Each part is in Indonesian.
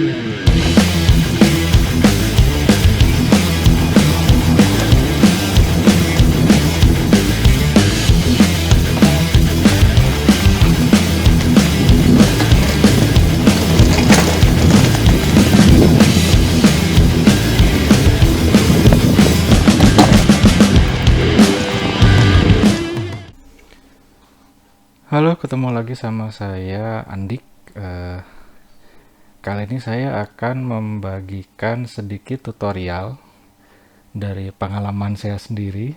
Halo, ketemu lagi sama saya Andik. Kali ini saya akan membagikan sedikit tutorial dari pengalaman saya sendiri.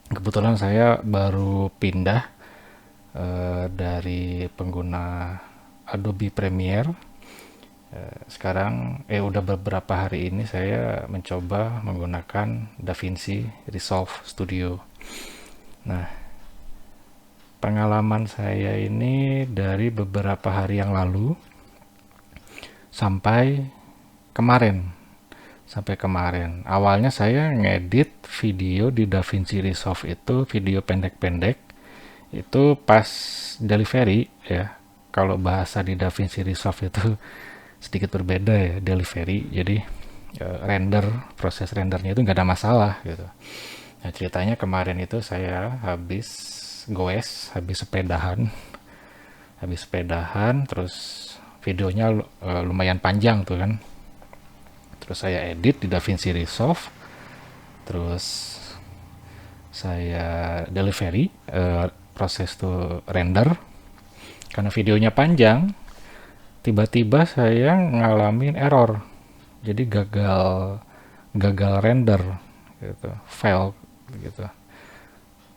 Kebetulan saya baru pindah dari pengguna Adobe Premiere. Udah beberapa hari ini saya mencoba menggunakan DaVinci Resolve Studio. Nah, pengalaman saya ini dari beberapa hari yang lalu sampai kemarin. Awalnya saya ngedit video di DaVinci Resolve itu, video pendek-pendek. Itu pas delivery ya. Kalau bahasa di DaVinci Resolve itu sedikit berbeda ya, delivery. Jadi proses rendernya itu nggak ada masalah gitu. Nah, ceritanya kemarin itu saya habis sepedahan, terus videonya lumayan panjang tuh kan. Terus saya edit di DaVinci Resolve, terus saya delivery, proses tuh render. Karena videonya panjang, tiba-tiba saya ngalamin error, jadi gagal render gitu, file gitu.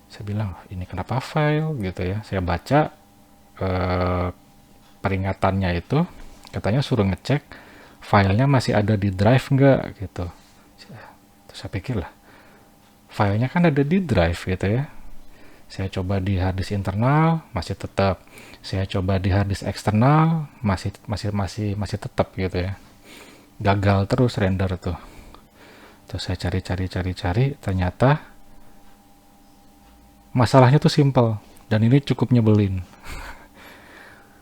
Saya bilang, ini kenapa file gitu ya. Saya baca peringatannya itu, katanya suruh ngecek filenya masih ada di drive nggak gitu. Terus saya pikir lah, filenya kan ada di drive gitu ya. Saya coba di harddisk internal, masih tetap. Saya coba di harddisk eksternal, masih tetap gitu ya. Gagal terus render tuh. Terus saya cari, ternyata masalahnya tuh simple, dan ini cukup nyebelin.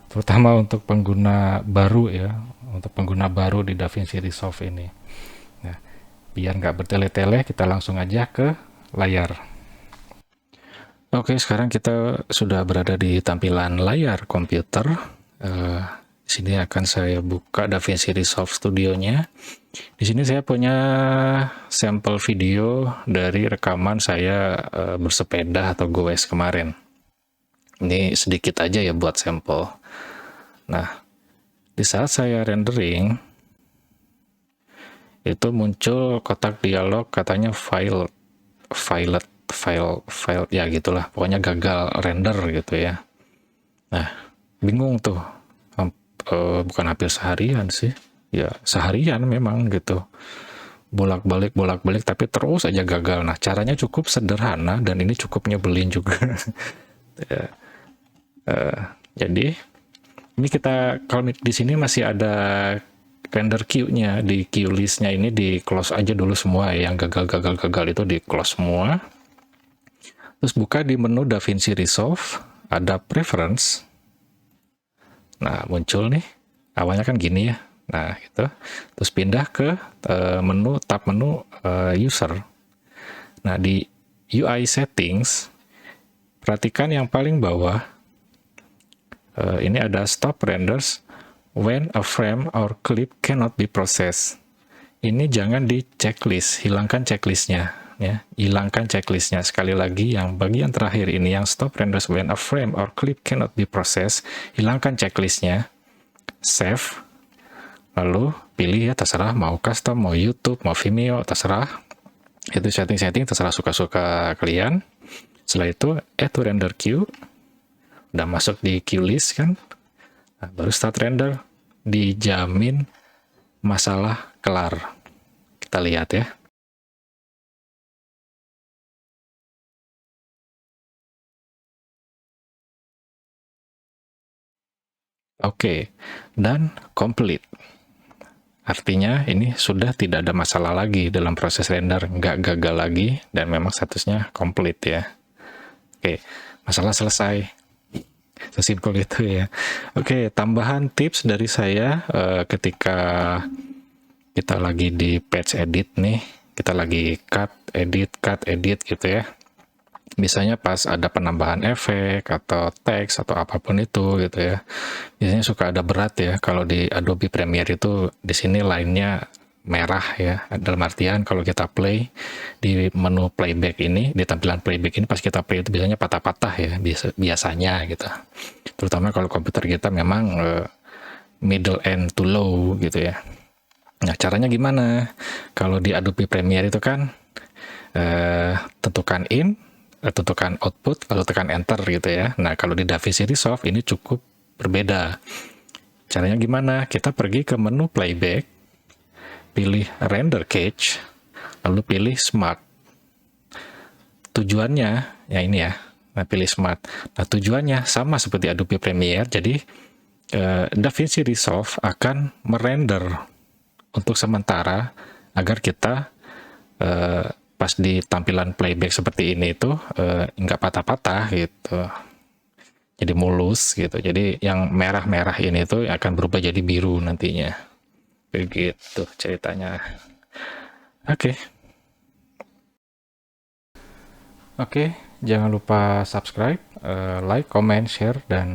Terutama untuk pengguna baru ya, di DaVinci Resolve ini. Nah, biar nggak bertele-tele, kita langsung aja ke layar. Oke, sekarang kita sudah berada di tampilan layar komputer. Di sini akan saya buka DaVinci Resolve Studio-nya. Di sini saya punya sampel video dari rekaman saya bersepeda atau goes kemarin. Ini sedikit aja ya buat sampel. Nah, di saat saya rendering, itu muncul kotak dialog katanya file ya gitulah, pokoknya gagal render gitu ya. Nah, bingung tuh. Bukan hampir seharian sih, ya seharian memang gitu, bolak-balik tapi terus aja gagal. Nah, caranya cukup sederhana dan ini cukup nyebelin juga. Ya, jadi ini kalau di sini masih ada render queue-nya, di queue list-nya ini di close aja dulu semua ya. Yang gagal itu di close semua. Terus buka di menu DaVinci Resolve, ada preference. Nah, muncul nih, awalnya kan gini ya. Nah, gitu. Terus pindah ke tab menu user. Nah, di UI settings, perhatikan yang paling bawah. Ini ada stop renders when a frame or clip cannot be processed. Ini jangan di checklist, hilangkan checklistnya. Ya, hilangkan checklistnya. Sekali lagi, yang bagian terakhir ini, yang stop renders when a frame or clip cannot be processed, hilangkan checklistnya, save, lalu pilih ya, terserah mau custom, mau YouTube, mau Vimeo, terserah. Itu setting-setting, terserah suka-suka kalian. Setelah itu add to render queue, udah masuk di queue list kan. Nah, baru start render, dijamin masalah kelar. Kita lihat ya. Oke, dan complete. Artinya ini sudah tidak ada masalah lagi dalam proses render, nggak gagal lagi, dan memang statusnya complete ya. Oke, masalah selesai. Sesimpel itu ya. Oke, tambahan tips dari saya ketika kita lagi di patch edit nih, kita lagi cut edit gitu ya. Biasanya pas ada penambahan efek atau teks atau apapun itu gitu ya. Biasanya suka ada berat ya kalau di Adobe Premiere itu di sini line-nya merah ya. Dalam artian kalau kita play di menu playback ini, di tampilan playback ini pas kita play itu biasanya patah-patah ya biasanya gitu. Terutama kalau komputer kita memang middle end to low gitu ya. Nah, caranya gimana? Kalau di Adobe Premiere itu kan tentukan in, tentukan output, lalu tekan enter gitu ya. Nah, kalau di DaVinci Resolve ini cukup berbeda. Caranya gimana? Kita pergi ke menu playback, pilih render cache, lalu pilih smart. Tujuannya, ya ini ya, nah pilih smart. Nah, tujuannya sama seperti Adobe Premiere, jadi DaVinci Resolve akan merender untuk sementara agar kita pas di tampilan playback seperti ini itu nggak patah-patah gitu, jadi mulus gitu. Jadi yang merah-merah ini tuh akan berubah jadi biru nantinya, begitu ceritanya. Oke, jangan lupa subscribe, like, comment, share, dan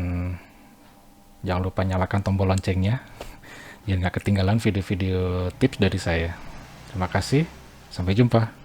jangan lupa nyalakan tombol loncengnya biar nggak ketinggalan video-video tips dari saya. Terima kasih, sampai jumpa.